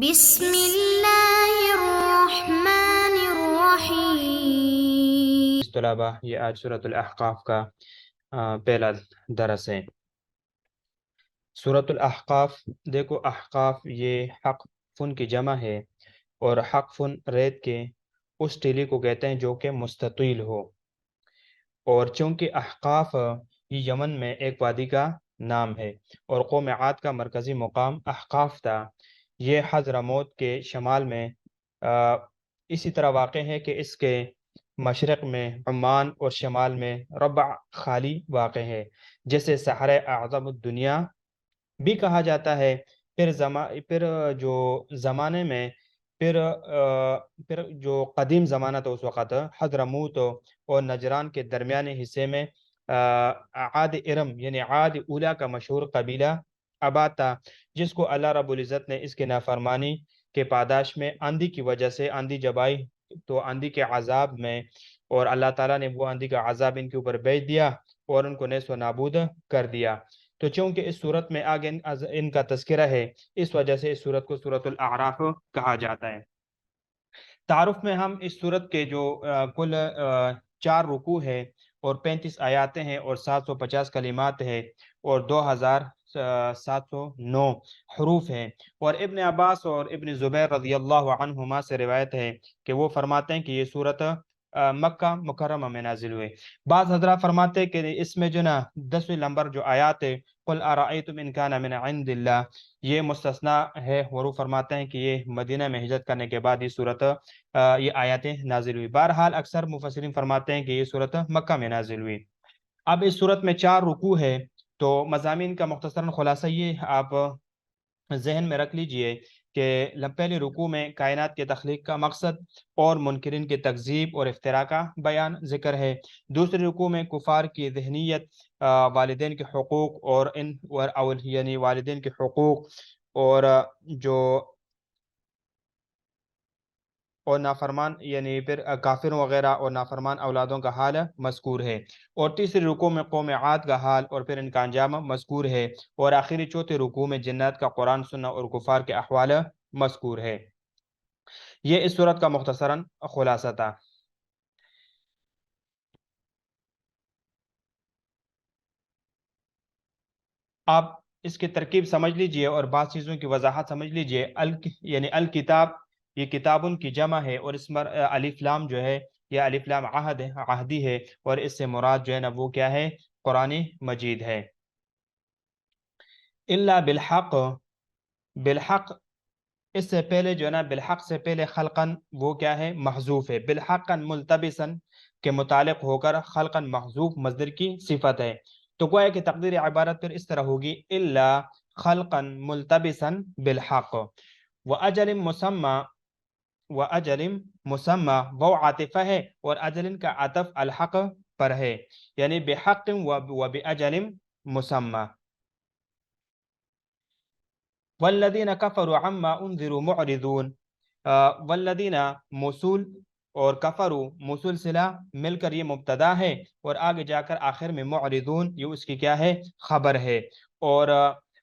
بسم اللہ الرحمن الرحیم۔ طلبہ، یہ آج سورۃ الاحقاف کا پہلا درس ہے۔ سورۃ الاحقاف، دیکھو احقاف یہ حق فن کی جمع ہے، اور حق فن ریت کے اس ٹیلی کو کہتے ہیں جو کہ مستطیل ہو، اور چونکہ احقاف یہ یمن میں ایک وادی کا نام ہے، اور قوم عاد کا مرکزی مقام احقاف تھا۔ یہ حضرموت کے شمال میں اسی طرح واقع ہے کہ اس کے مشرق میں عمان اور شمال میں ربع خالی واقع ہے، جسے صحرائے اعظم الدنیا بھی کہا جاتا ہے۔ پھر جو زمانے میں پھر جو قدیم زمانہ تھا اس وقت حضرموت اور نجران کے درمیانے حصے میں عاد ارم یعنی عاد اولا کا مشہور قبیلہ آباد تھا، جس کو اللہ رب العزت نے اس کے نافرمانی کے پاداش میں آندھی کی وجہ سے آندھی جب آئی تو آندھی کے عذاب میں، اور اللہ تعالیٰ نے وہ آندھی کا عذاب ان کے اوپر بھیج دیا اور ان کو نیست و نابود کر دیا۔ تو چونکہ اس صورت میں آگے ان کا تذکرہ ہے، اس وجہ سے اس صورت کو سورۃ الاعراف کہا جاتا ہے۔ تعارف میں ہم اس صورت کے جو کل 4 رکوع ہے اور 35 آیاتیں ہیں اور 750 کلمات ہیں اور 2709 حروف ہیں، اور ابن عباس اور ابن زبیر رضی اللہ عنہما سے روایت ہے کہ وہ فرماتے ہیں کہ یہ صورت مکہ مکرمہ میں نازل ہوئے۔ بعض حضرات فرماتے ہیں کہ اس میں جو نا 10ویں نمبر جو آیات ہے قل ارائیتم ان کان من عند اللہ، یہ مستثنیٰ ہے، اور وہ فرماتے ہیں کہ یہ مدینہ میں ہجرت کرنے کے بعد یہ صورت یہ آیاتیں نازل ہوئی۔ بہرحال اکثر مفسرین فرماتے ہیں کہ یہ صورت مکہ میں نازل ہوئی۔ اب اس صورت میں 4 رکوع ہے، تو مضامین کا مختصراً خلاصہ یہ آپ ذہن میں رکھ لیجئے کہ پہلے رکوع میں کائنات کے تخلیق کا مقصد اور منکرین کی تکذیب اور افتراء کا بیان ذکر ہے۔ دوسرے رکوع میں کفار کی ذہنیت، والدین کے حقوق یعنی والدین کے حقوق اور جو اور نافرمان یعنی پھر کافروں وغیرہ اور نافرمان اولادوں کا حال مذکور ہے، اور تیسری رکوع میں قوم عاد کا حال اور پھر ان کا انجام مذکور ہے، اور آخری چوتھے رکوع میں جنات کا قرآن سننا اور کفار کے احوال مذکور ہے۔ یہ اس صورت کا مختصراً خلاصہ تھا۔ آپ اس کی ترکیب سمجھ لیجئے اور بعض چیزوں کی وضاحت سمجھ لیجئے۔ یعنی الکتاب یہ کتابن کی جمع ہے، اور اس میں الف لام جو ہے یہ الف لام عہد ہے، عہدی ہے، اور اس سے مراد جو ہے نا وہ کیا ہے؟ قرآن مجید ہے۔ الا بالحق، بالحق اس سے پہلے جو ہے نا بالحق سے پہلے خلقن وہ کیا ہے؟ محذوف ہے۔ بالحقن ملتبسن کے متعلق ہو کر خلقن محذوف مصدر کی صفت ہے، تو گویا کہ تقدیر عبارت پھر اس طرح ہوگی الا خلقن ملتبسن بالحق واجل مسمى، واجل مسمى وہ عاطفہ ہے، اور اجل کا عطف الحق پر ہے، یعنی بحق و باجل مسمى۔ والذین کفروا عما انذروا معرضون، والذین موصول اور کفروا موصول صلہ مل کر یہ مبتدا ہے، اور آگے جا کر آخر میں معرضون یہ اس کی کیا ہے؟ خبر ہے، اور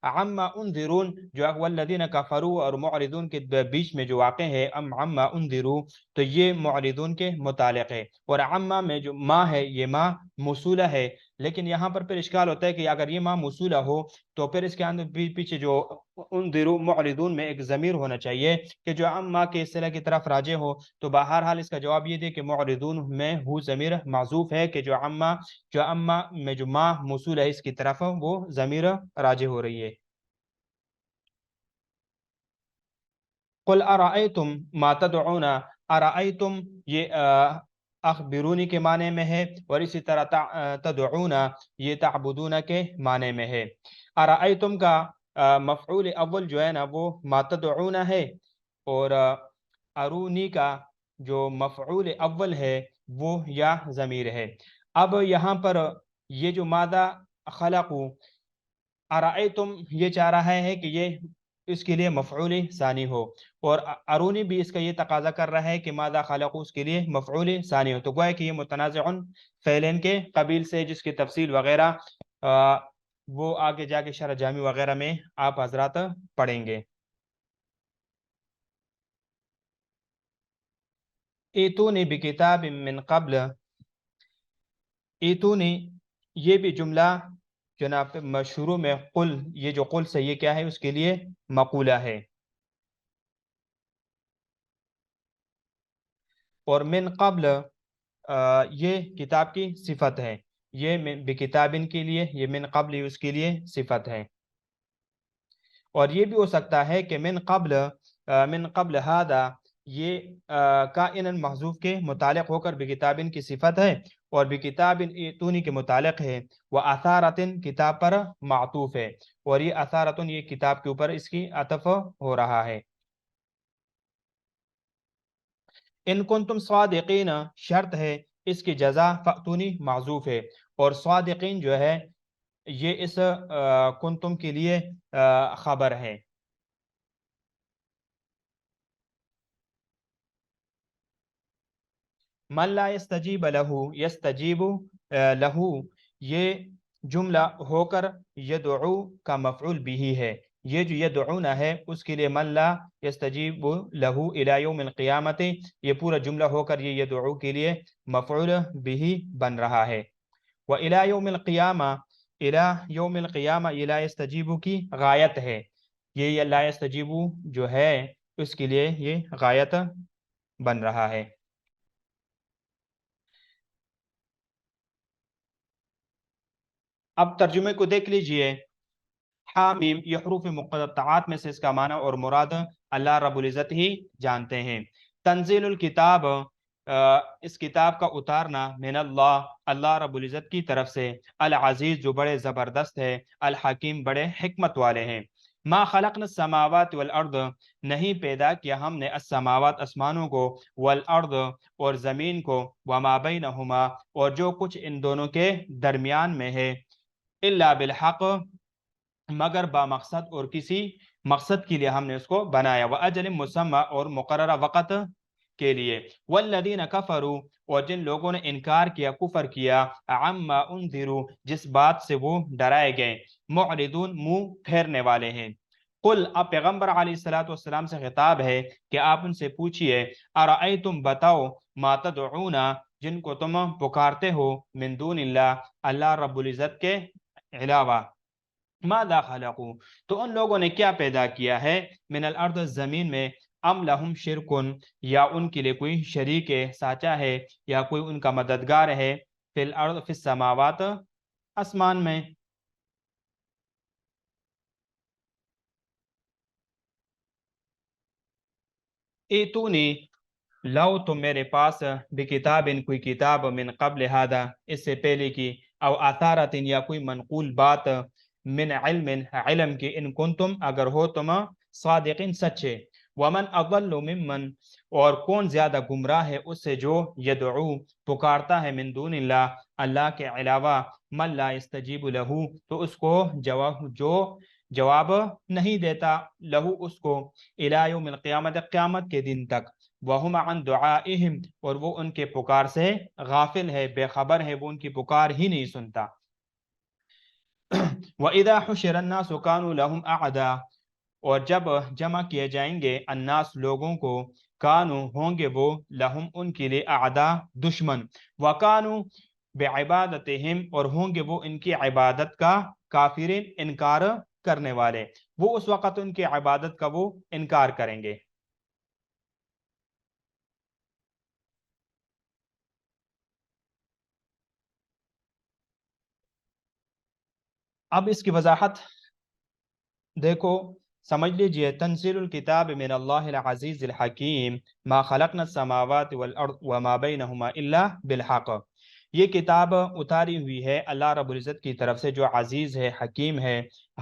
عما انذرون جو والذین کفروا اور معرضون کے بیچ میں جو واقع ہے عما انذروا، تو یہ معرضون کے متعلق ہے، اور عما میں جو ما ہے یہ ما موصولہ ہے، لیکن یہاں پر پھر اشکال ہوتا ہے کہ اگر یہ ما موصولہ ہو تو پھر اس کے اندر پیچھے جو انذروا معرضون میں ایک ضمیر ہونا چاہیے کہ جو عما کے اصطلاح کی طرف راجع ہو، تو بہرحال اس کا جواب یہ دے کہ معرضون میں ہو ضمیر معذوف ہے، کہ جو عما میں جو ما موصول ہے اس کی طرف وہ ضمیر راجع ہو رہی ہے۔ قل ارائیتم ما تدعون، ارائیتم یہ اخبرونی کے معنی میں ہے، اور اسی طرح تدعون یہ تعبدون کے معنی میں ہے۔ ارائیتم کا مفعول اول جو ہے نا وہ ما تدعون ہے، اور ارونی کا جو مفعول اول ہے وہ یا ضمیر ہے۔ اب یہاں پر یہ جو مادہ خلقو ارائیتم یہ چاہ رہا ہے کہ یہ اس کے لیے مفعول ثانی ہو، اور ارونی بھی اس کا یہ تقاضا کر رہا ہے کہ ماذا خلقو اس کے لیے مفعول ثانی ہو، تو گویا کہ یہ متنازع فعلین کے قبیل سے، جس کی تفصیل وغیرہ وہ آگے جا کے شرح جامی وغیرہ میں آپ حضرات پڑھیں گے۔ ایتونی بکتاب من قبل، ایتونی یہ بھی جملہ جناب شروع میں قل، یہ جو قل سے یہ کیا ہے، اس کے لیے مقولہ ہے، اور من قبل یہ کتاب کی صفت ہے، یہ بکتابن کے لیے، یہ من قبل اس کے لیے صفت ہے، اور یہ بھی ہو سکتا ہے کہ من قبل ہذا یہ کائنن محذوف کے متعلق ہو کر بکتابن کی صفت ہے، اور بکتابن ایتونی کے متعلق ہے، وہ اثارتن کتاب پر معطوف ہے، اور یہ اثارتن یہ کتاب کے اوپر اس کی عطف ہو رہا ہے۔ ان کنتم صادقین شرط ہے، اس کی جزا فأتونی معذوف ہے، اور صادقین جو ہے یہ اس کنتم کے لیے خبر ہے۔ من لا یستجیب لہو، یستجیب لہو یہ جملہ ہو کر یدعو کا مفعول بھی ہے، یہ جو یدعون ہے اس کے لیے من لا یستجیب لہو الی یوم القیامت، یہ پورا جملہ ہو کر یہ یدعو کے لیے مفعول بھی بن رہا ہے۔ وَإِلَى يَوْمِ الْقِيَامَةِ، إِلَى يَوْمِ الْقِيَامَةِ یہ لا یستجیب کی غایت ہے، یہ لا یستجیب جو ہے اس کے لیے یہ غایت بن رہا ہے۔ اب ترجمے کو دیکھ لیجئے۔ حامیم یہ حروف مقطعات میں سے اس کا معنی اور مراد اللہ رب العزت ہی جانتے ہیں۔ تنزیل الکتاب اس کتاب کا اتارنا، من اللہ اللہ رب العزت کی طرف سے، العزیز جو بڑے زبردست ہے، الحکیم بڑے حکمت والے ہیں۔ ما خلقنا السماوات والارض نہیں پیدا کیا ہم نے السماوات آسمانوں کو، والارض اور زمین کو، وما بینہما اور جو کچھ ان دونوں کے درمیان میں ہے، الا بالحق مگر با مقصد اور کسی مقصد کے لیے ہم نے اس کو بنایا، وَأَجَلٍ مُسَمَّى اور مقررہ وقت کے لیے، وَالَّذِينَ كَفَرُوا اور جن لوگوں نے انکار کیا، کفر کیا، عَمَّا أُنذِرُوا جس بات سے وہ ڈرائے گئے، مُعْرِضُونَ منہ پھیرنے والے ہیں۔ قل اب پیغمبر علیہ السلام سے خطاب ہے کہ آپ ان سے پوچھئے، ارأیتم بتاؤ، ما تدعون جن کو تم پکارتے ہو، من دون اللہ اللہ رب العزت کے علاوہ، ماذا خلقوا تو ان لوگوں نے کیا پیدا کیا ہے، من الارض زمین میں، ام لہم شرکن یا ان کے لیے کوئی شریک ہے، ساچا ہے، یا کوئی ان کا مددگار ہے، فی الارض فی السماوات آسمان میں۔ ایتونی لاؤ تم میرے پاس، بکتاب کوئی کتاب، من قبل ہذا اس سے پہلے کی، او آثارت یا کوئی منقول بات، من علم علم کی، ان کنتم اگر ہو تم صادقین سچے، ومن اضل ممن اور کون زیادہ گمراہ ہے اس سے جو یدعو پکارتا ہے، من دون اللہ اللہ کے علاوہ، من لا یستجیب لہو تو اس کو جواب نہیں دیتا، لہو اس کو، الی یوم القیامت قیامت کے دن تک، وہم عن دعائہم اور وہ ان کے پکار سے غافل ہے، بے خبر ہے، وہ ان کی پکار ہی نہیں سنتا۔ وَإِذَا حُشِرَ النَّاسُ كَانُوا لَهُمْ أَعْدَاءَ اور جب جمع کیے جائیں گے، الناس لوگوں کو، کانو ہوں گے وہ، لہم ان کے لیے، اعداء دشمن، وکانو بعبادتہم اور ہوں گے وہ ان کی عبادت کا، کافرین انکار کرنے والے، وہ اس وقت ان کی عبادت کا وہ انکار کریں گے۔ اب اس کی وضاحت دیکھو، سمجھ لیجئے، تنزیل الکتاب من اللہ العزیز الحکیم، ما خلقنا السماوات والارض وما بینہما الا بالحق، یہ کتاب اتاری ہوئی ہے اللہ رب العزت کی طرف سے جو عزیز ہے، حکیم ہے،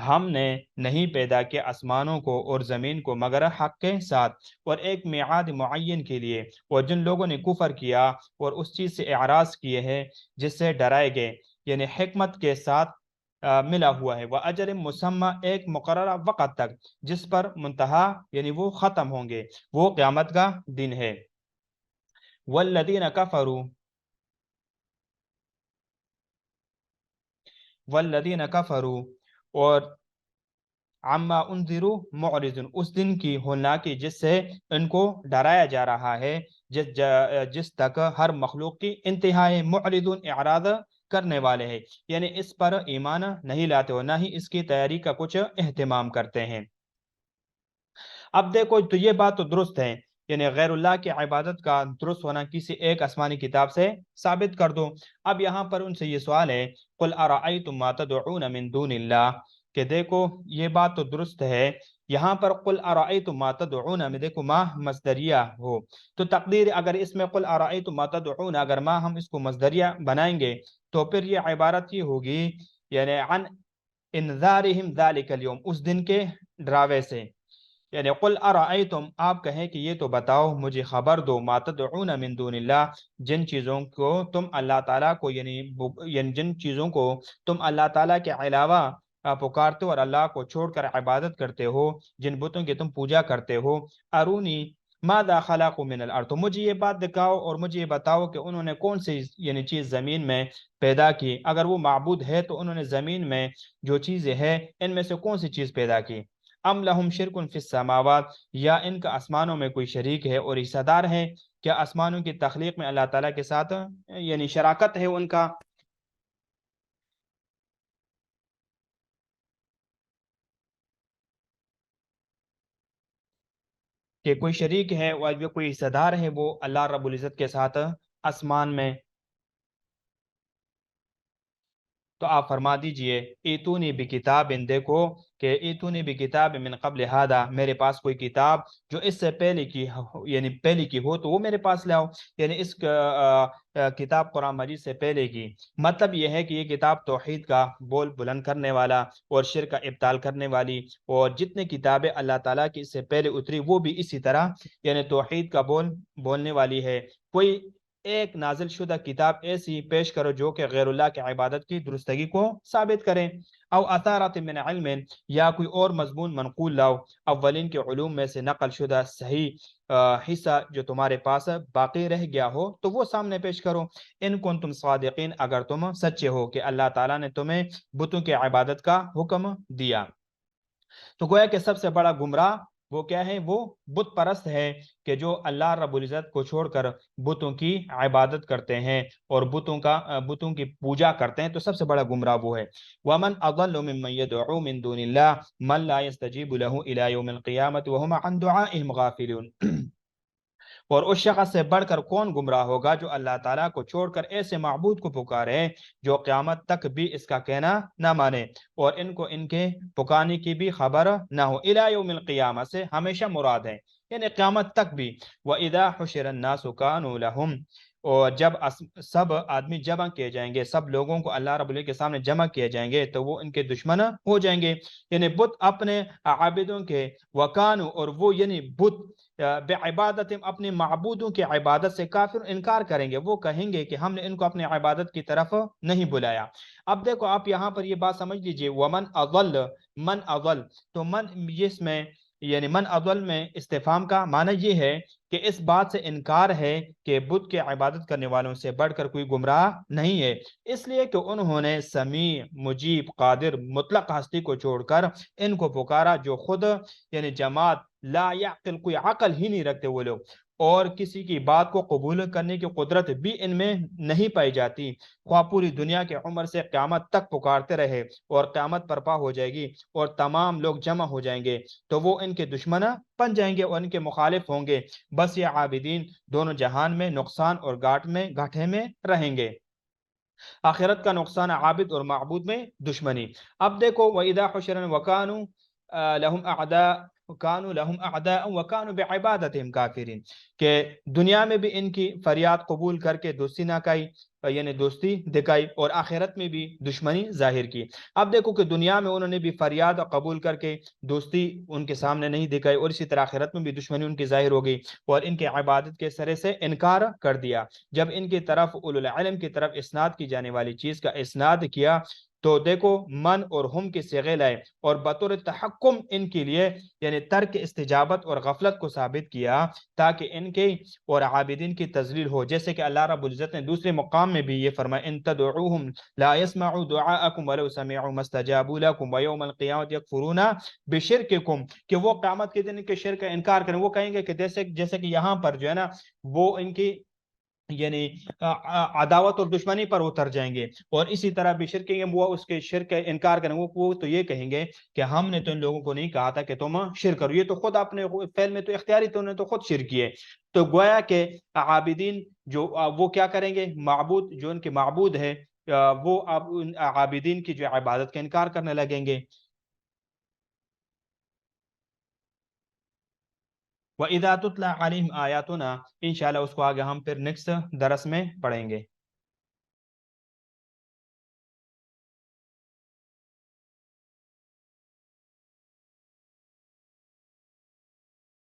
ہم نے نہیں پیدا کیا آسمانوں کو اور زمین کو مگر حق کے ساتھ اور ایک میعاد معین کے لیے، اور جن لوگوں نے کفر کیا اور اس چیز سے اعراض کیے ہیں جس سے ڈرائے گئے، یعنی حکمت کے ساتھ ملا ہوا ہے، وَأَجَلٍ مُسَمَّى ایک مقررہ وقت تک جس پر منتہا یعنی وہ ختم ہوں گے، وہ قیامت کا دن ہے۔ وَالَّذِينَ كَفَرُوا وَالَّذِينَ كَفَرُوا اور عَمَّا أُنذِرُوا مُعْرِضٌ اس دن کی ہولناکی جس سے ان کو ڈرایا جا رہا ہے، جس تک ہر مخلوق کی انتہا ہے، معرضون اعراض کرنے والے ہیں، یعنی اس پر ایمان نہیں لاتے ہو، نہ ہی اس کی تیاری کا کچھ اہتمام کرتے ہیں۔ اب دیکھو تو یہ بات تو درست ہے، یعنی غیر اللہ کی عبادت کا درست ہونا کسی ایک آسمانی کتاب سے ثابت کر دو۔ اب یہاں پر ان سے یہ سوال ہے، قل ارأیتم ما تدعون من دون اللہ، کہ دیکھو یہ بات تو درست ہے، یہاں پر قل ارأیتم ما تدعون میں دیکھو ما مصدریہ ہو تو تقدیر اگر اس میں قل ارأیتم ما تدعون اگر ما ہم اس کو مصدریہ بنائیں گے تو پھر یہ عبارت یہ ہوگی، یعنی عن انذارہم ذالک اليوم، اس دن کے ڈراوے سے، یعنی قل ارائیتم آپ کہیں کہ یہ تو بتاؤ مجھے خبر دو، ما تدعون من دون اللہ، جن چیزوں کو تم اللہ تعالیٰ کو یعنی جن چیزوں کو تم اللہ تعالیٰ کے علاوہ پکارتے ہو اور اللہ کو چھوڑ کر عبادت کرتے ہو، جن بتوں کی تم پوجا کرتے ہو، ارونی ماذا خلقوا من الارض، تو مجھے یہ بات دکھاؤ اور مجھے یہ بتاؤ کہ انہوں نے کون سی یعنی چیز زمین میں پیدا کی، اگر وہ معبود ہے تو انہوں نے زمین میں جو چیزیں ہیں ان میں سے کون سی چیز پیدا کی، ام لہم شرک فی السماوات، یا ان کا آسمانوں میں کوئی شریک ہے اور حصہ دار ہے، کیا آسمانوں کی تخلیق میں اللہ تعالیٰ کے ساتھ یعنی شراکت ہے ان کا، کہ کوئی شریک ہے اور کوئی حصہ دار ہے وہ اللہ رب العزت کے ساتھ آسمان میں؟ تو آپ فرما دیجئے ایتونی بکتاب، دیکھو کہ ایتونی بکتاب من قبل ہذا، میرے پاس کوئی کتاب جو اس سے پہلے کی یعنی پہلے کی ہو تو وہ میرے پاس لاؤ، یعنی اس کتاب قرآن مجید سے پہلے کی، مطلب یہ ہے کہ یہ کتاب توحید کا بول بلند کرنے والا اور شرک کا ابطال کرنے والی، اور جتنے کتابیں اللہ تعالیٰ کی اس سے پہلے اتری وہ بھی اسی طرح یعنی توحید کا بول بولنے والی ہے، کوئی ایک نازل شدہ کتاب ایسی پیش کرو جو کہ غیر اللہ کی عبادت کی درستگی کو ثابت کرے، او اثارت من علم، یا کوئی اور مضمون منقول لاؤ اولین کے علوم میں سے نقل شدہ صحیح حصہ جو تمہارے پاس باقی رہ گیا ہو تو وہ سامنے پیش کرو، ان کنتم صادقین، اگر تم سچے ہو کہ اللہ تعالیٰ نے تمہیں بتوں کی عبادت کا حکم دیا۔ تو گویا کہ سب سے بڑا گمراہ وہ کیا ہے، وہ بت پرست ہے، کہ جو اللہ رب العزت کو چھوڑ کر بتوں کی عبادت کرتے ہیں اور بتوں کی پوجا کرتے ہیں، تو سب سے بڑا گمراہ وہ ہے۔ ومن اضل ممن يدعو من دون الله من لا يستجيب له الى يوم القيامه وهم عن دعائهم غافلون، اور اس شخص سے بڑھ کر کون گمراہ ہوگا جو اللہ تعالیٰ کو چھوڑ کر ایسے معبود کو پکارے جو قیامت تک بھی اس کا کہنا نہ مانے اور ان کو ان کے پکارنے کی بھی خبر نہ ہو، الی یوم القیامہ سے ہمیشہ مراد ہے یعنی قیامت تک بھی۔ وَإِذَا حُشِرَ النَّاسُ كَانُوا لَهُمْ، اور جب سب آدمی جمع کیے جائیں گے، سب لوگوں کو اللہ رب العزت کے سامنے جمع کیے جائیں گے تو وہ ان کے دشمن ہو جائیں گے، یعنی بت اپنے عابدوں کے، وکانو اور وہ یعنی بت بعبادت اپنے معبودوں کی عبادت سے کافر انکار کریں گے، وہ کہیں گے کہ ہم نے ان کو اپنے عبادت کی طرف نہیں بلایا۔ اب دیکھو آپ یہاں پر یہ بات سمجھ لیجئے، ومن اضل، من اضل، تو من اس میں یعنی من اضل میں استفہام کا معنی یہ ہے کہ اس بات سے انکار ہے کہ بت کے عبادت کرنے والوں سے بڑھ کر کوئی گمراہ نہیں ہے، اس لیے کہ انہوں نے سمیع، مجیب، قادر، مطلق ہستی کو چھوڑ کر ان کو پکارا جو خود یعنی جماعت لا یعقل، کوئی عقل ہی نہیں رکھتے وہ لوگ، اور کسی کی بات کو قبول کرنے کی قدرت بھی ان میں نہیں پائی جاتی، خواہ پوری دنیا کے عمر سے قیامت تک پکارتے رہے اور قیامت برپا ہو جائے گی اور تمام لوگ جمع ہو جائیں گے تو وہ ان کے دشمن بن جائیں گے اور ان کے مخالف ہوں گے، بس یہ عابدین دونوں جہان میں نقصان اور گھاٹے میں رہیں گے، آخرت کا نقصان عابد اور معبود میں دشمنی۔ اب دیکھو وَإِذَا حُشِرَ وَكَانُوا لَهُمْ أَعْدَاء وَكَانُوا لَهُمْ أَعْدَاءً وَكَانُوا بِعِبَادَتِهِمْ كَافِرِينَ، کہ دنیا میں بھی ان کی فریاد قبول کر کے دوستی نہ کی یعنی دوستی دکھائی اور آخرت میں بھی دشمنی ظاہر کی۔ اب دیکھو کہ دنیا میں انہوں نے بھی فریاد قبول کر کے دوستی ان کے سامنے نہیں دکھائی اور اسی طرح آخرت میں بھی دشمنی ان کی ظاہر ہو گئی اور ان کے عبادت کے سرے سے انکار کر دیا۔ جب ان کی طرف اولو العلم کی طرف اسناد کی جانے والی چیز کا اسناد کیا تو دیکھو من اور ہم کی صیغے لائے اور بطور تحکم ان کے لیے یعنی ترک استجابت اور غفلت کو ثابت کیا تاکہ ان کے اور عابدین کی تذلیل ہو، جیسے کہ اللہ رب العزت نے دوسرے مقام میں بھی یہ فرمایا ان تدعوهم لا يسمعوا دعاءكم ولو سمعوا ما استجابوا لكم ويوم القيامة يكفرون بشرككم، کہ وہ قیامت کے دن کے شرک کا انکار کریں، وہ کہیں گے کہ جیسے کہ یہاں پر جو ہے نا وہ ان کی یعنی عداوت اور دشمنی پر اتر جائیں گے، اور اسی طرح بھی شرک وہ اس کے شرک کا انکار کریں، وہ تو یہ کہیں گے کہ ہم نے تو ان لوگوں کو نہیں کہا تھا کہ تم شرک کرو، یہ تو خود اپنے فعل میں تو اختیاری تو انہوں نے تو خود شرک کیے۔ تو گویا کہ عابدین جو وہ کیا کریں گے، معبود جو ان کے معبود ہے وہ اب ان عابدین کی جو عبادت کا انکار کرنے لگیں گے۔ وَإِذَا تُتْلَى عَلَيْهِمْ آيَاتُنَا، انشاءاللہ اس کو آگے ہم پھر نیکسٹ درس میں پڑھیں گے۔